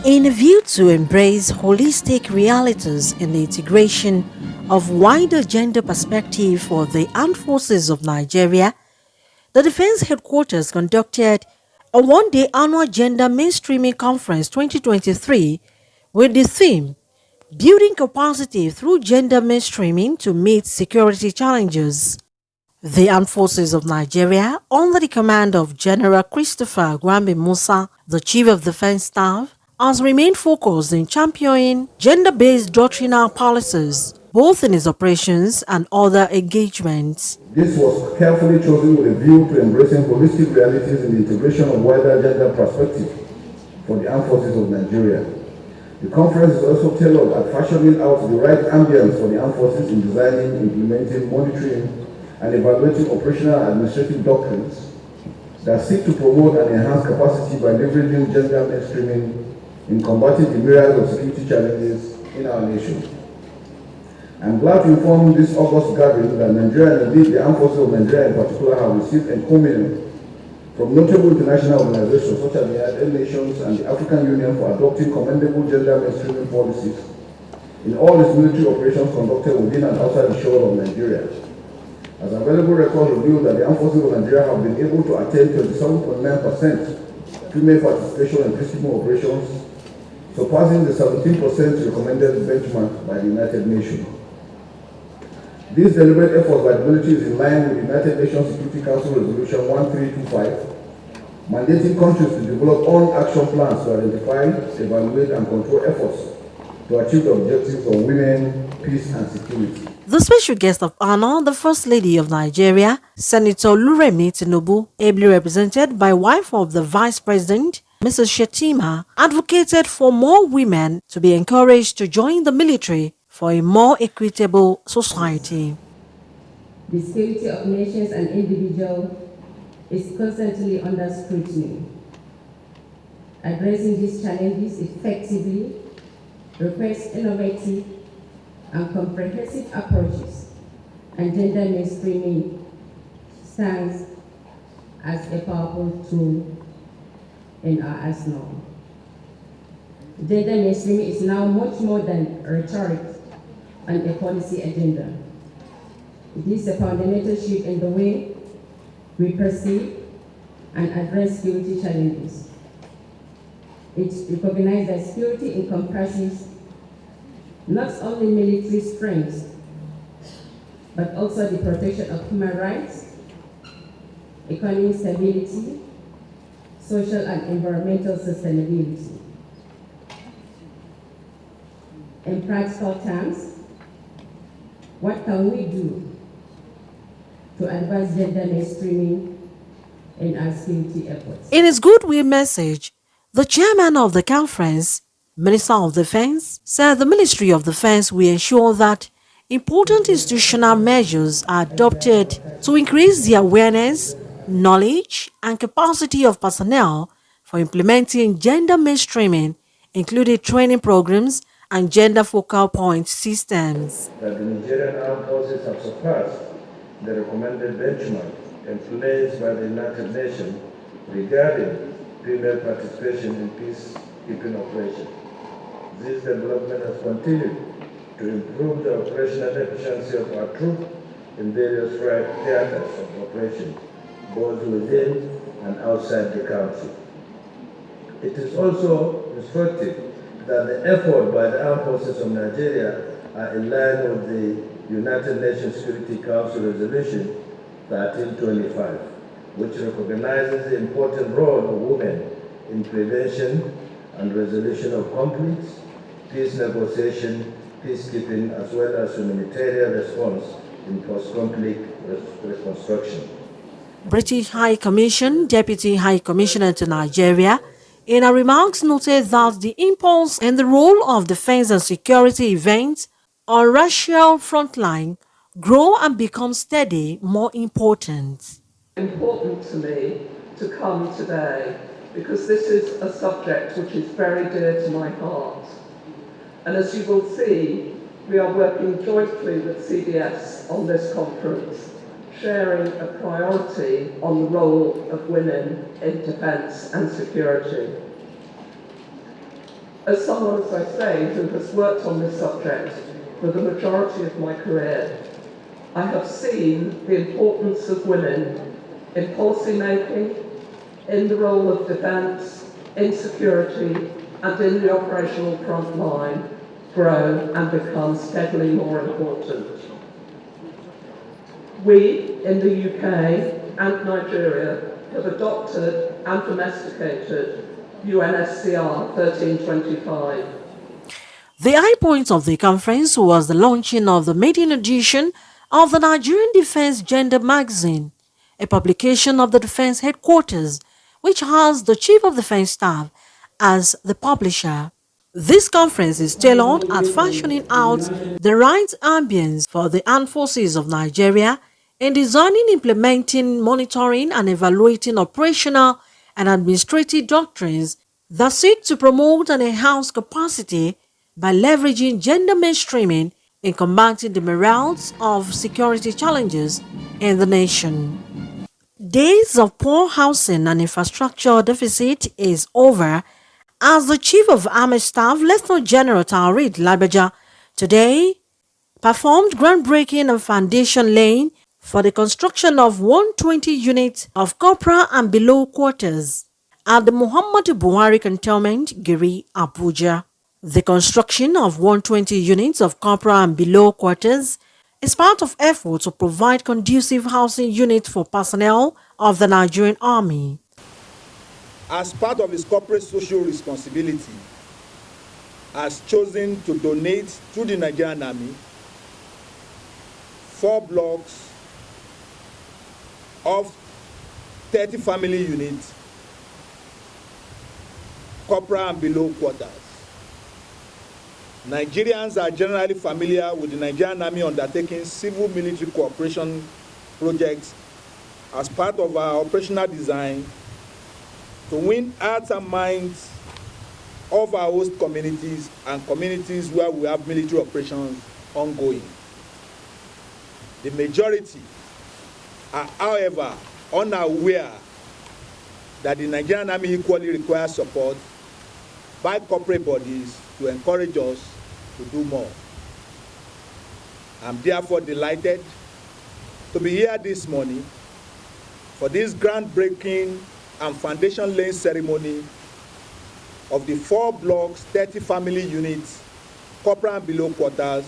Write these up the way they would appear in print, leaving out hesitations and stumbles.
In a view to embrace holistic realities in the integration of wider gender perspective for the armed forces of Nigeria, the Defense Headquarters conducted a one-day annual Gender Mainstreaming Conference 2023 with the theme Building Capacity Through Gender Mainstreaming to Meet Security Challenges. The Armed Forces of Nigeria, under the command of General Christopher Gwambe Musa, the Chief of Defense Staff, has remained focused in championing gender-based doctrinal policies, both in its operations and other engagements. This was carefully chosen with a view to embracing holistic realities in the integration of wider gender perspective for the Armed Forces of Nigeria. The conference is also tailored at fashioning out the right ambience for the Armed Forces in designing, implementing, monitoring, and evaluating operational and administrative doctrines that seek to promote and enhance capacity by leveraging gender mainstreaming in combating the myriad of security challenges in our nation. I'm glad to inform this August gathering that Nigeria, and indeed the Armed Forces of Nigeria in particular, have received encomium from notable international organizations such as the United Nations and the African Union for adopting commendable gender mainstreaming policies in all its military operations conducted within and outside the shore of Nigeria. As available records reveal that the Armed Forces of Nigeria have been able to attain 27.9% female participation in peacekeeping operations, surpassing the 17% recommended benchmark by the United Nations. This deliberate effort by the military is in line with the United Nations Security Council Resolution 1325, mandating countries to develop own action plans to identify, evaluate, and control efforts to achieve the objectives of women, peace, and security. The special guest of honor, the First Lady of Nigeria, Senator Remi Tinubu, ably represented by wife of the Vice President, Mrs. Shetima, advocated for more women to be encouraged to join the military for a more equitable society. The security of nations and individuals is constantly under scrutiny. Addressing these challenges effectively requires innovative and comprehensive approaches, and gender mainstreaming stands as a powerful tool in our arsenal. Gender mainstreaming is now much more than rhetoric and a policy agenda. It is a fundamental shift in the way we perceive and address security challenges. It recognizes that security encompasses not only military strength, but also the protection of human rights, economic stability, social and environmental sustainability. In practical terms, what can we do to advance gender mainstreaming in our security efforts? In his goodwill message, the chairman of the conference, Minister of Defense, said the Ministry of Defense will ensure that important institutional measures are adopted to increase the awareness, knowledge, and capacity of personnel for implementing gender mainstreaming, including training programs and gender focal point systems. That the Nigerian Armed Forces have surpassed the recommended benchmark in place by the United Nations regarding female participation in peacekeeping operations. This development has continued to improve the operational efficiency of our troops in various theaters of operation, both within and outside the country. It is also instructive that the effort by the Armed Forces of Nigeria are in line with the United Nations Security Council Resolution 1325, which recognizes the important role of women in prevention and resolution of conflicts, peace negotiation, peacekeeping, as well as humanitarian response in post-conflict reconstruction. British High Commission Deputy High Commissioner to Nigeria, in her remarks, noted that the impulse and the role of defense and security events on racial frontline grow and become steady more important. Important to me to come today because this is a subject which is very dear to my heart. And as you will see, we are working jointly with CDS on this conference, sharing a priority on the role of women in defence and security. As someone, as I say, who has worked on this subject for the majority of my career, I have seen the importance of women in policy making, in the role of defence, in security, and in the operational front line grow and become steadily more important. We, in the UK and Nigeria, have adopted and domesticated UNSCR 1325. The high point of the conference was the launching of the maiden edition of the Nigerian Defense Gender Magazine, a publication of the Defense Headquarters, which has the Chief of Defense Staff as the publisher. This conference is tailored at fashioning out the right ambience for the armed forces of Nigeria in designing, implementing, monitoring, and evaluating operational and administrative doctrines that seek to promote and enhance capacity by leveraging gender mainstreaming in combating the myriads of security challenges in the nation. Days of poor housing and infrastructure deficit is over as the Chief of Army Staff, Lieutenant General Taoreed Labeja, today performed groundbreaking and foundation laying for the construction of 120 units of Corporal and Below Quarters at the Muhammadu Buhari Cantonment, Giri, Abuja. The construction of 120 units of Corporal and Below Quarters is part of efforts to provide conducive housing units for personnel of the Nigerian Army. As part of his corporate social responsibility, has chosen to donate to the Nigerian Army 4 blocks of 30 family units, Corporal and Below Quarters. Nigerians are generally familiar with the Nigerian Army undertaking civil-military cooperation projects as part of our operational design to win hearts and minds of our host communities and communities where we have military operations ongoing. The majority are, however, unaware that the Nigerian Army equally requires support by corporate bodies to encourage us to do more. I'm therefore delighted to be here this morning for this groundbreaking and foundation laying ceremony of the 4 blocks, 30 family units, Corporal and Below Quarters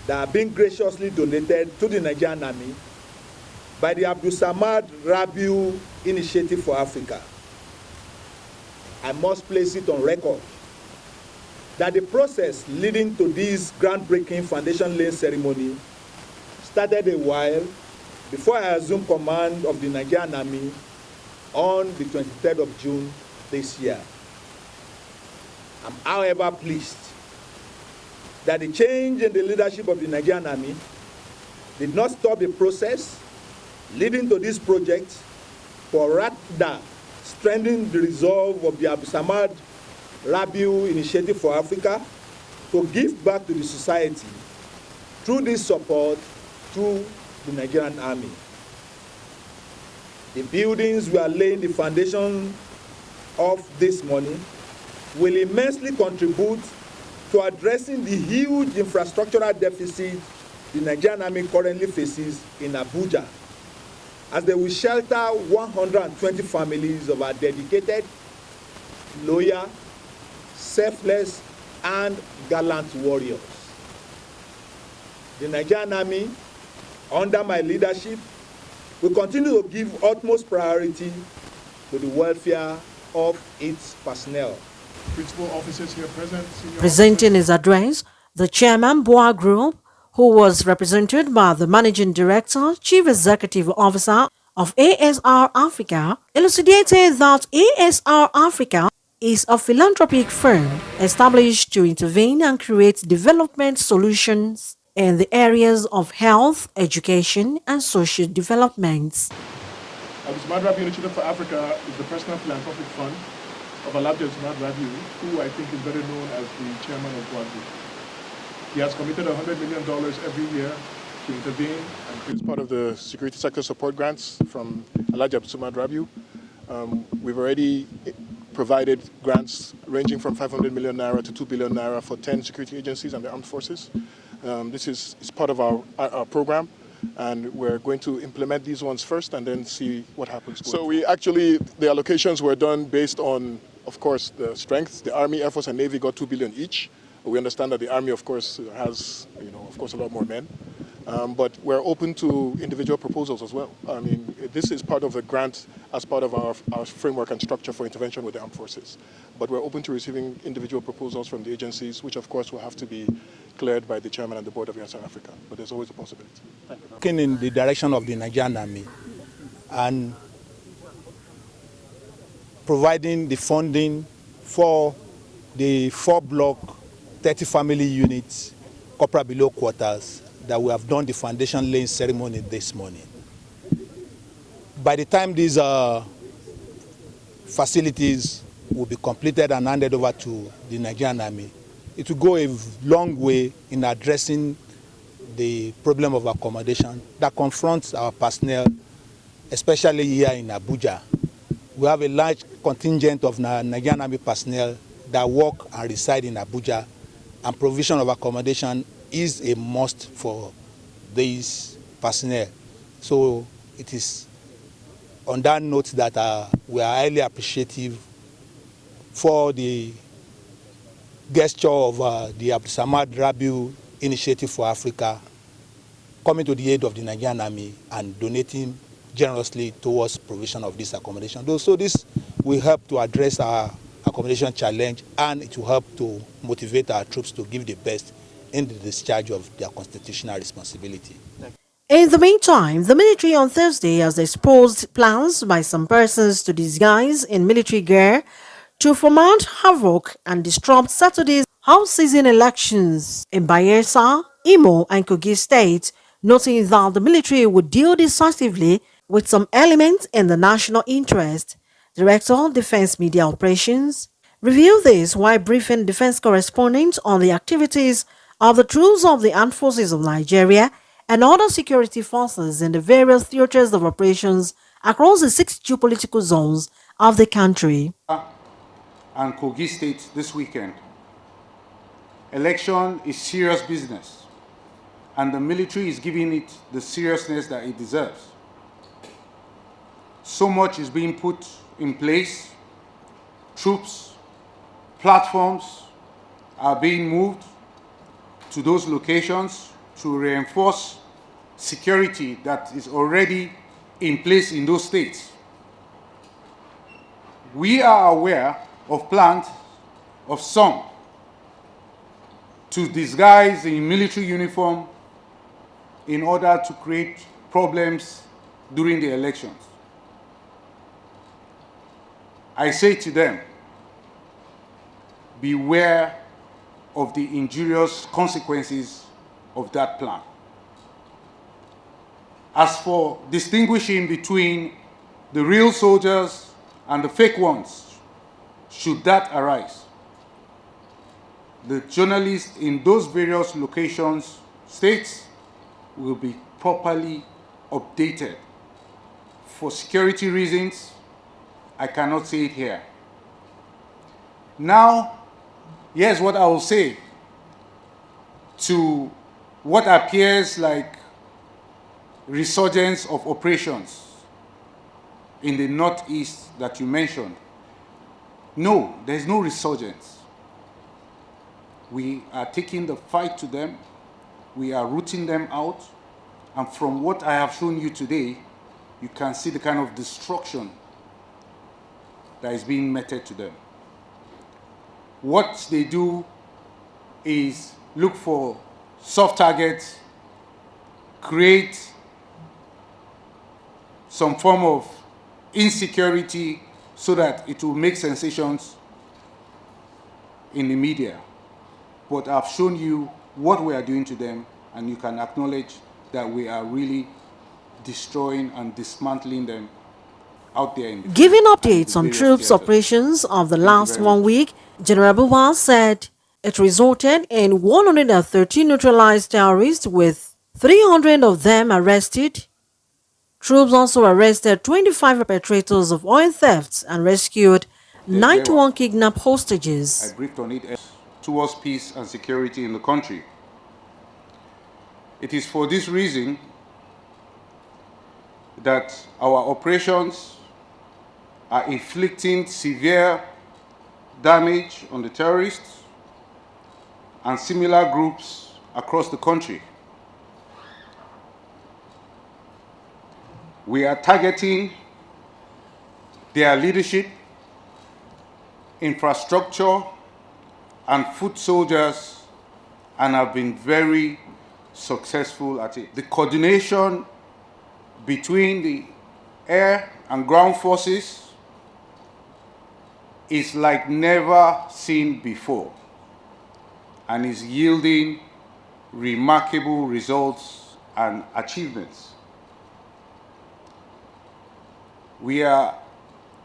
that are being graciously donated to the Nigerian Army by the Abdul Samad Rabiu Initiative for Africa. I must place it on record that the process leading to this groundbreaking foundation laying ceremony started a while before I assumed command of the Nigerian Army on the 23rd of June this year. I'm, however, pleased that the change in the leadership of the Nigerian Army did not stop the process leading to this project, but rather strengthen the resolve of the Abdul Samad Rabiu Initiative for Africa to give back to the society through this support to the Nigerian Army. The buildings we are laying the foundation of this morning will immensely contribute to addressing the huge infrastructural deficit the Nigerian Army currently faces in Abuja, as they will shelter 120 families of our dedicated, loyal, selfless, and gallant warriors. The Nigerian Army, under my leadership, will continue to give utmost priority to the welfare of its personnel. Principal officers here present. Presenting his address, the chairman, Boa Group, who was represented by the managing director, chief executive officer of ASR Africa, elucidated that ASR Africa is a philanthropic firm established to intervene and create development solutions in the areas of health, education, and social developments. Abdul Samad Rabiu Initiative for Africa is the personal philanthropic fund of Abdul Samad Rabiu, who I think is better known as the chairman of Boa Group. He has committed $100 million every year to intervene and it's part of the security sector support grants from Alhaji Abdul Samad Rabiu. We've already provided grants ranging from 500 million naira to 2 billion naira for 10 security agencies and the armed forces. This is part of our program, and we're going to implement these ones first and then see what happens. So the allocations were done based on, of course, the strengths. The Army, Air Force, and Navy got 2 billion each. We understand that the Army, of course, has, of course, a lot more men. But we're open to individual proposals as well. I mean, this is part of the grant as part of our framework and structure for intervention with the armed forces. But we're open to receiving individual proposals from the agencies, which of course will have to be cleared by the chairman and the board of South Africa. But there's always a possibility. Looking in the direction of the Nigerian Army and providing the funding for the 4-block, 30-family units, Corporal and Below Quarters, that we have done the foundation laying ceremony this morning. By the time these facilities will be completed and handed over to the Nigerian Army, it will go a long way in addressing the problem of accommodation that confronts our personnel, especially here in Abuja. We have a large contingent of Nigerian Army personnel that work and reside in Abuja, and provision of accommodation is a must for these personnel. So it is on that note that we are highly appreciative for the gesture of the Abdulsamad Rabiu Initiative for Africa coming to the aid of the Nigerian Army and donating generously towards provision of this accommodation. So this will help to address our accommodation challenge, and it will help to motivate our troops to give the best in the discharge of their constitutional responsibility. In the meantime, the military on Thursday has exposed plans by some persons to disguise in military gear to foment havoc and disrupt Saturday's house season elections in Bayelsa, Imo, and Kogi states, noting that the military would deal decisively with some elements in the national interest. Director, Defense Media Operations, revealed this while briefing defense correspondents on the activities of the troops of the armed forces of Nigeria and other security forces in the various theaters of operations across the 6 geopolitical zones of the country. And Kogi State this weekend. Election is serious business, and the military is giving it the seriousness that it deserves. So much is being put in place. Troops, platforms are being moved to those locations to reinforce security that is already in place in those states. We are aware of plans of some to disguise in military uniform in order to create problems during the elections. I say to them, beware of the injurious consequences of that plan. As for distinguishing between the real soldiers and the fake ones, should that arise, the journalists in those various locations, states, will be properly updated. For security reasons, I cannot say it here. Now, here's what I will say to what appears like resurgence of operations in the Northeast that you mentioned. No, there's no resurgence. We are taking the fight to them. We are rooting them out. And from what I have shown you today, you can see the kind of destruction that is being meted to them. What they do is look for soft targets, create some form of insecurity so that it will make sensations in the media. But I've shown you what we are doing to them, and you can acknowledge that we are really destroying and dismantling them out there in the Giving field updates and on the various troops theaters. operations of the Thank you last very 1 much. week, General Buwa said it resulted in 113 neutralized terrorists, with 300 of them arrested. Troops also arrested 25 perpetrators of oil thefts and rescued 91 kidnapped hostages. I briefed on it towards peace and security in the country. It is for this reason that our operations are inflicting severe damage on the terrorists and similar groups across the country. We are targeting their leadership, infrastructure, and foot soldiers, and have been very successful at it. The coordination between the air and ground forces is like never seen before and is yielding remarkable results and achievements. We are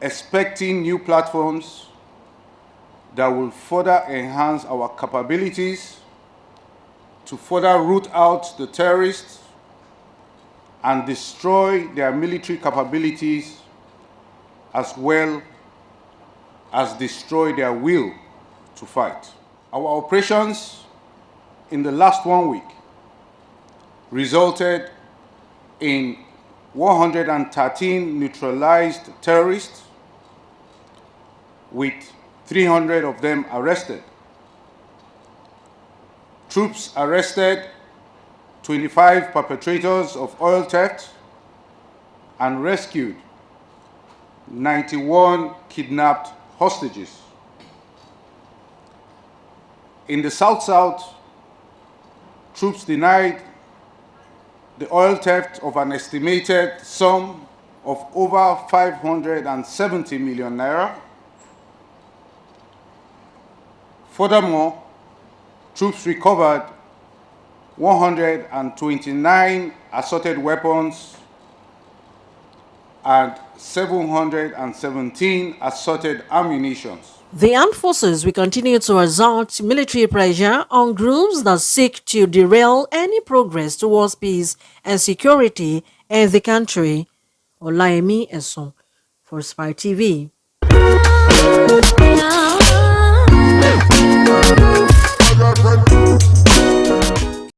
expecting new platforms that will further enhance our capabilities to further root out the terrorists and destroy their military capabilities, as well as destroy their will to fight. Our operations in the last 1 week resulted in 113 neutralized terrorists, with 300 of them arrested. Troops arrested 25 perpetrators of oil theft and rescued 91 kidnapped hostages. In the South-South, troops denied the oil theft of an estimated sum of over 570 million naira. Furthermore, troops recovered 129 assorted weapons and 717 assorted ammunition. The armed forces will continue to exert military pressure on groups that seek to derail any progress towards peace and security in the country. Olayemi Eson for Spy TV. I got